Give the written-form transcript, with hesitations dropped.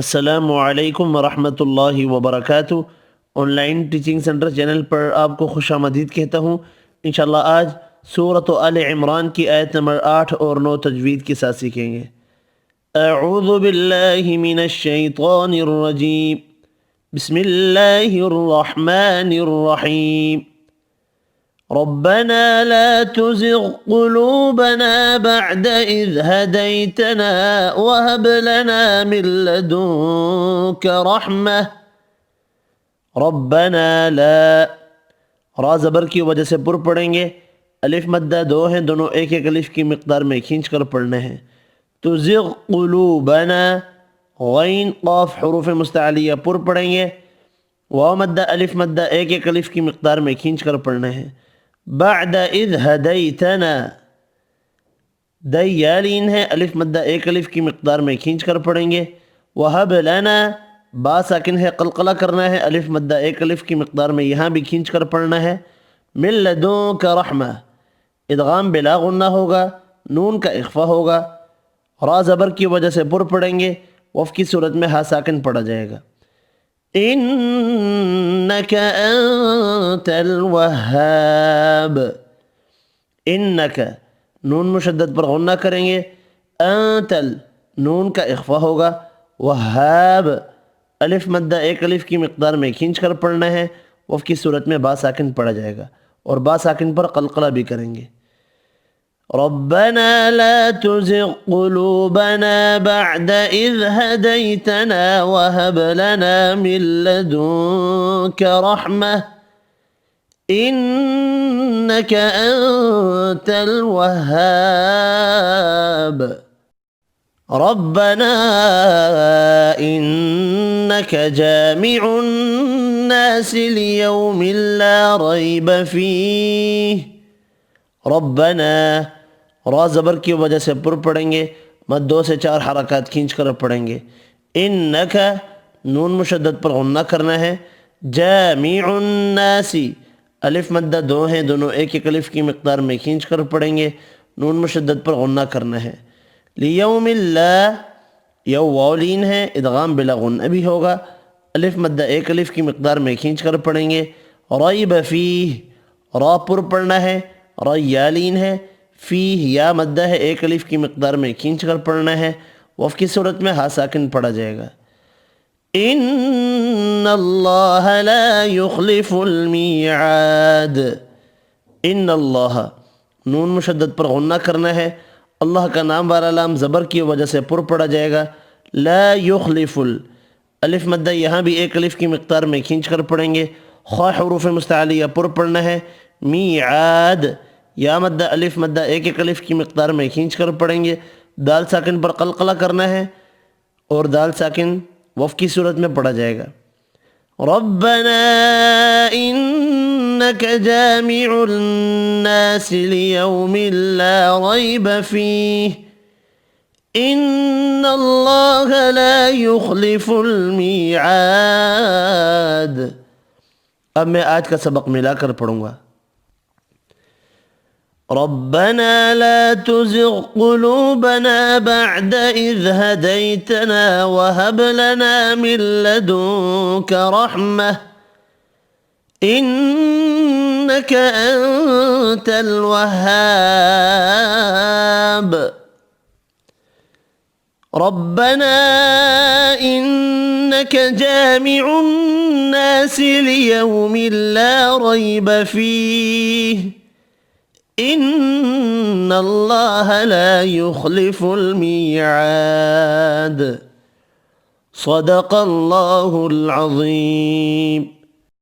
السلام علیکم ورحمۃ اللہ وبرکاتہ۔ Online teaching centre channel پر آپ کو خوش آمدید کہتا ہوں۔ انشاءاللہ آج سورۃ آل عمران کی آیت نمبر 8 اور 9 تجوید کے ساتھ سیکھیں گے۔ اعوذ باللہ من الشیطان الرجیم، بسم اللہ الرحمن الرحیم۔ ربنا لا تزغ قلوبنا بعد إذ هديتنا وهب لنا من لدنك رحمة۔ ربنا لا، را زبر کی وجہ سے پر پڑھیں گے، الف مدہ دو ہیں، دونوں ایک ایک الف کی مقدار میں کھینچ کر پڑھنے ہیں۔ تزغ قلوبنا، غین قاف حروف مستعلیہ پر پڑھیں گے، واو مدہ الف مدہ ایک ایک الف کی مقدار میں کھینچ کر پڑھنے ہیں۔ بعد اذ ہدیتنا، دیالین ہے، الف مدہ ایک الف کی مقدار میں کھینچ کر پڑھیں گے۔ وہب لنا، با ساکن ہے، قلقلہ کرنا ہے، الف مدہ ایک الف کی مقدار میں یہاں بھی کھینچ کر پڑھنا ہے۔ من لدنک رحمہ، ادغام بلا غنہ ہوگا، نون کا اخفا ہوگا، را زبر کی وجہ سے پر پڑھیں گے، وف کی صورت میں ہا ساکن پڑھا جائے گا۔ انک انت الوہاب، انک نون مشدد پر غنہ کریں گے، انتل نون کا اخفا ہوگا، وہاب الف مدہ ایک الف کی مقدار میں کھینچ کر پڑھنا ہے، وف کی صورت میں با ساکن پڑھا جائے گا، اور با ساکن پر قلقلہ بھی کریں گے۔ ربنا لا تزغ قلوبنا بعد إذ هديتنا وهب لنا من لدنك رحمة إنك أنت الوهاب۔ ربنا إنك جامع الناس ليوم لا ريب فيه۔ ربنا، را زبر کی وجہ سے پر پڑھیں گے، مد 2 سے 4 حرکات کھینچ کر پڑھیں گے۔ انک، نون مشدد پر غنہ کرنا ہے، جامع الناس، الف مدہ 2 ہیں، دونوں ایک ایک الف کی مقدار میں کھینچ کر پڑھیں گے، نون مشدد پر غنہ کرنا ہے۔ لیوم اللہ، یو واولین ہے، ادغام بلا غنہ بھی ہوگا، الف مدہ ایک الف کی مقدار میں کھینچ کر پڑھیں گے۔ ریب فیہ، را پر پڑھنا ہے، ریالین ہے، فیہ یا مدہ ہے، ایک الف کی مقدار میں کھینچ کر پڑھنا ہے، وف کی صورت میں ہا ساکن پڑھا جائے گا۔ ان اللہ لا یخلف المیعاد، ان اللہ، نون مشدد پر غنہ کرنا ہے، اللہ کا نام والا لام زبر کی وجہ سے پر پڑھا جائے گا۔ لا یخلف، الف مدہ یہاں بھی ایک الف کی مقدار میں کھینچ کر پڑھیں گے، خواہ حروف مستعلیہ پر پڑھنا ہے۔ میعاد، یا مدہ الف مدہ ایک ایک الف کی مقدار میں کھینچ کر پڑھیں گے، دال ساکن پر قلقلہ کرنا ہے، اور دال ساکن وف کی صورت میں پڑھا جائے گا۔ ربنا انک جامع الناس لیوم لا ریب فیہ ان اللہ لا یخلف المیعاد۔ اب میں آج کا سبق ملا کر پڑھوں گا۔ ربنا لا تزغ قلوبنا بعد إذ هديتنا وهب لنا من لدنك رحمة إنك أنت الوهاب۔ ربنا إنك جامع الناس ليوم لا ريب فيه ان اللہ لا یخلف المیعاد۔ صدق اللہ العظیم۔